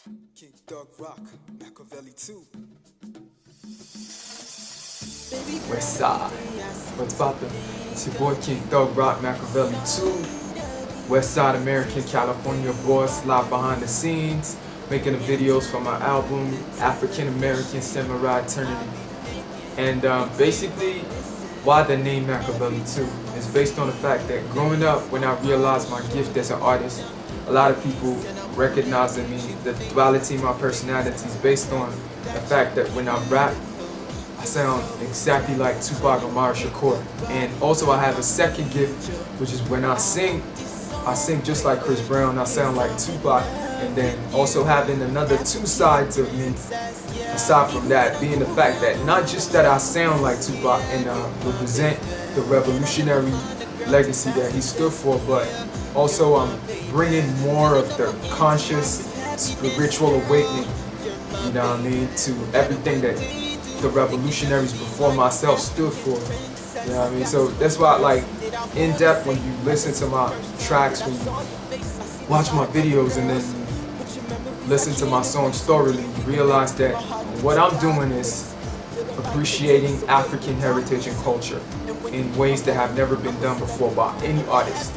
King Dog Rock, Makaveli Tu. West Side. What's poppin'? It's your boy King Dog Rock, Makaveli Tu. West Side American, California boss, live behind the scenes, making the videos for my album, African American Samurai Eternity. And basically, why the name Makaveli Tu is based on the fact that growing up, when I realized my gift as an artist, a lot of people recognize in me the duality of my personality is based on the fact that when I rap, I sound exactly like Tupac or Shakur. And also I have a second gift, which is when I sing just like Chris Brown, I sound like Tupac. And then also having another two sides of me, aside from that, being the fact that not just that I sound like Tupac and represent the revolutionary legacy that he stood for, but also I'm bringing more of the conscious spiritual awakening, you know what I mean, to everything that the revolutionaries before myself stood for, you know what I mean. So that's why, like, in depth, when you listen to my tracks, when you watch my videos and then listen to my songs thoroughly, you realize that what I'm doing is appreciating African heritage and culture in ways that have never been done before by any artist.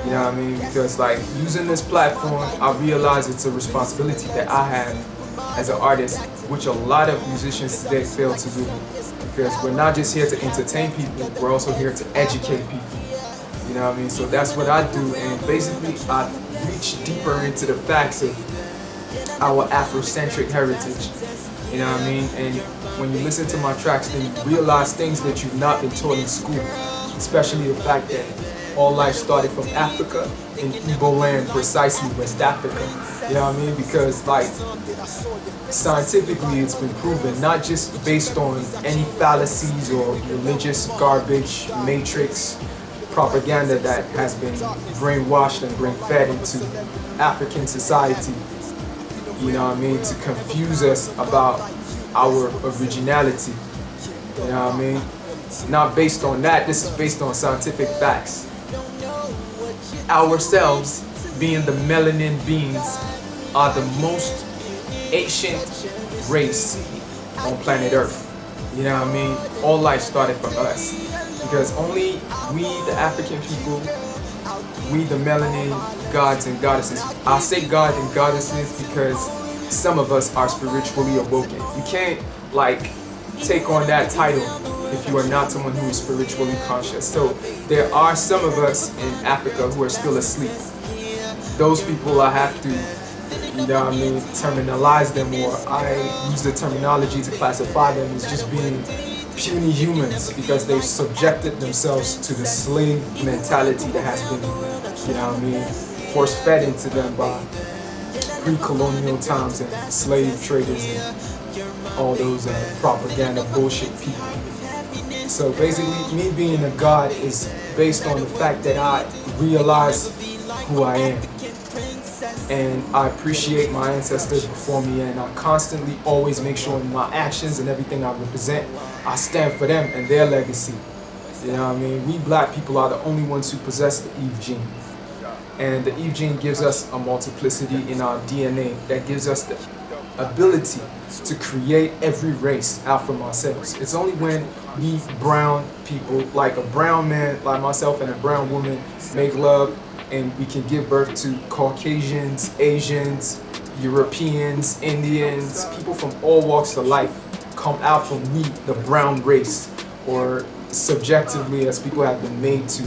You know what I mean? Because, like, using this platform, I realize it's a responsibility that I have as an artist, which a lot of musicians today fail to do. Because we're not just here to entertain people, we're also here to educate people. You know what I mean? So that's what I do, and basically I reach deeper into the facts of our Afrocentric heritage. You know what I mean? And when you listen to my tracks, then you realize things that you've not been taught in school, especially the fact that all life started from Africa, in Igbo land, precisely West Africa. You know what I mean? Because, like, scientifically it's been proven, not just based on any fallacies or religious garbage, matrix, propaganda that has been brainwashed and brain-fed into African society, you know what I mean, to confuse us about our originality, you know what I mean? Not based on that, this is based on scientific facts. Ourselves, being the melanin beings, are the most ancient race on planet Earth. You know what I mean? All life started from us. Because only we, the African people, we the melanin gods and goddesses. I say god and goddesses because some of us are spiritually awoken. You can't, like, take on that title if you are not someone who is spiritually conscious. So there are some of us in Africa who are still asleep. Those people I have to, you know what I mean, terminalize them, or I use the terminology to classify them as just being puny humans because they've subjected themselves to the slave mentality that has been, you know what I mean, force-fed into them by pre-colonial times and slave traders and all those propaganda bullshit people. So basically, me being a god is based on the fact that I realize who I am. And I appreciate my ancestors before me, and I constantly always make sure in my actions and everything I represent, I stand for them and their legacy. You know what I mean? We black people are the only ones who possess the Eve gene. And the Eve gene gives us a multiplicity in our DNA that gives us the ability to create every race out from ourselves. It's only when we brown people, like a brown man like myself and a brown woman, make love, and we can give birth to Caucasians, Asians, Europeans, Indians, people from all walks of life come out from we, the brown race, or subjectively as people have been made to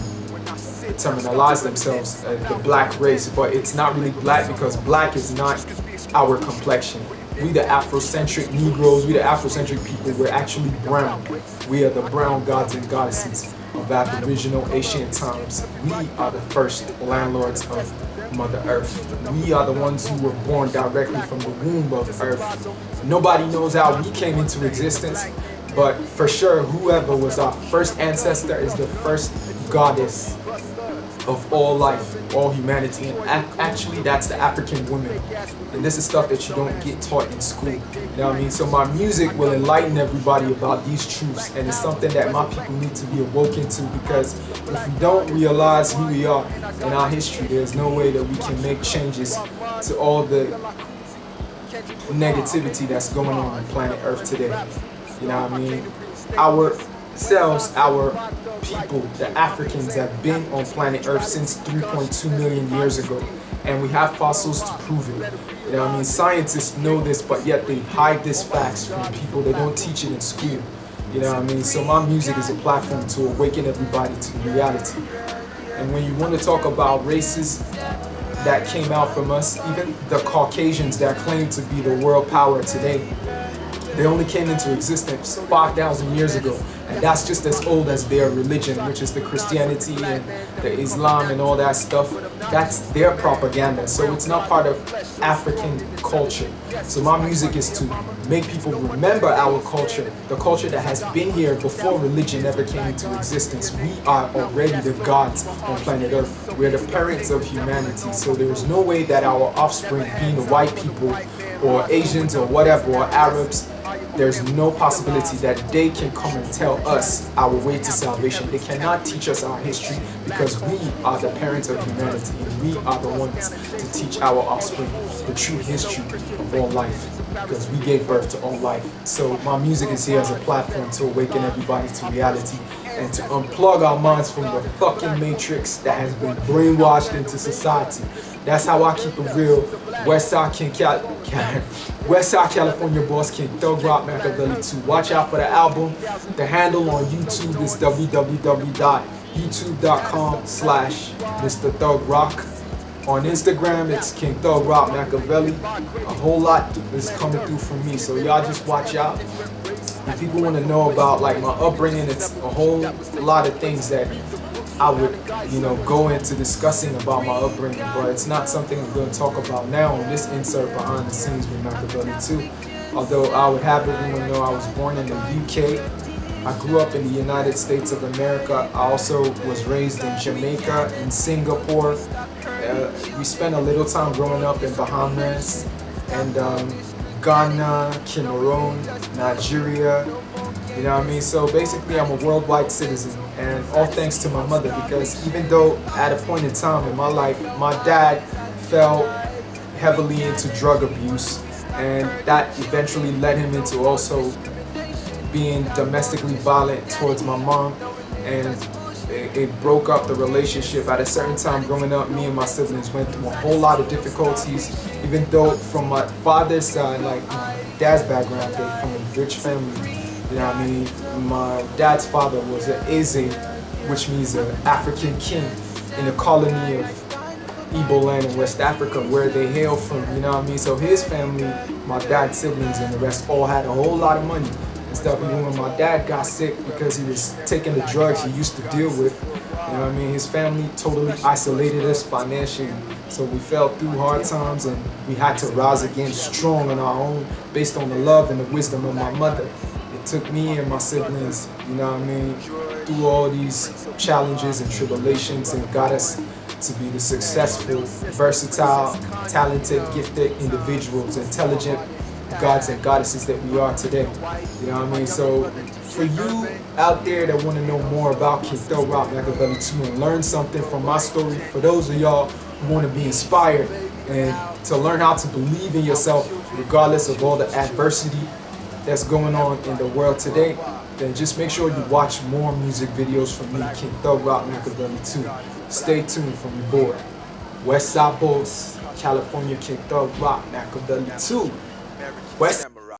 terminalize themselves as the black race, but it's not really black because black is not our complexion. We the Afrocentric Negroes, we the Afrocentric people, we're actually brown. We are the brown gods and goddesses of Aboriginal ancient times. We are the first landlords of Mother Earth. We are the ones who were born directly from the womb of Earth. Nobody knows how we came into existence, but for sure, whoever was our first ancestor is the first goddess of all life, all humanity, and actually that's the African woman. And this is stuff that you don't get taught in school. You know what I mean? So my music will enlighten everybody about these truths, and it's something that my people need to be awoken to, because if we don't realize who we are in our history, there's no way that we can make changes to all the negativity that's going on planet Earth today. You know what I mean? Ourselves, our people, the Africans, have been on planet Earth since 3.2 million years ago, and we have fossils to prove it. You know what I mean? Scientists know this, but yet they hide this facts from people. They don't teach it in school. You know what I mean? So my music is a platform to awaken everybody to reality. And when you want to talk about races that came out from us, even the Caucasians that claim to be the world power today, they only came into existence 5,000 years ago, and that's just as old as their religion, which is the Christianity and the Islam and all that stuff. That's their propaganda, so it's not part of African culture. So my music is to make people remember our culture, the culture that has been here before religion ever came into existence. We are already the gods on planet Earth. We're the parents of humanity, so there is no way that our offspring, being the white people or Asians or whatever, or Arabs, there's no possibility that they can come and tell us our way to salvation. They cannot teach us our history, because we are the parents of humanity, and we are the ones to teach our offspring the true history of all life, because we gave birth to all life. So my music is here as a platform to awaken everybody to reality and to unplug our minds from the fucking matrix that has been brainwashed into society. That's how I keep it real. Westside California boss King Thug Rock Makaveli 2. Watch out for the album. The handle on YouTube is www.youtube.com/Mr. Thug Rock. On Instagram, it's King Thug Rock Makaveli. A whole lot is coming through from me, so y'all just watch out. If people want to know about like my upbringing, it's a whole lot of things that I would, go into discussing about my upbringing, but it's not something I'm going to talk about now on this insert behind the scenes with Makaveli 2. Although I would have everyone know I was born in the UK. I grew up in the United States of America. I also was raised in Jamaica and Singapore. We spent a little time growing up in Bahamas and Ghana, Cameroon, Nigeria. You know what I mean? So basically I'm a worldwide citizen, and all thanks to my mother, because even though at a point in time in my life, my dad fell heavily into drug abuse, and that eventually led him into also being domestically violent towards my mom, and it broke up the relationship. At a certain time growing up, me and my siblings went through a whole lot of difficulties, even though from my father's side, like my dad's background, they're from a rich family. You know what I mean? My dad's father was an Eze, which means an African king in a colony of Igbo land in West Africa, where they hail from, you know what I mean? So his family, my dad's siblings and the rest, all had a whole lot of money and stuff. Even when my dad got sick because he was taking the drugs he used to deal with, you know what I mean? His family totally isolated us financially. So we fell through hard times, and we had to rise again strong on our own, based on the love and the wisdom of my mother. It took me and my siblings, you know what I mean, through all these challenges and tribulations, and got us to be the successful, versatile, talented, gifted individuals, intelligent gods and goddesses that we are today. You know what I mean? So for you out there that want to know more about King Thug Rock Makaveli 2 and learn something from my story, for those of y'all who want to be inspired and to learn how to believe in yourself regardless of all the adversity that's going on in the world today, then just make sure you watch more music videos from me, King Thug Rock Makaveli 2. Stay tuned from your boy, Westside Boss, California King Thug Rock Makaveli 2. West.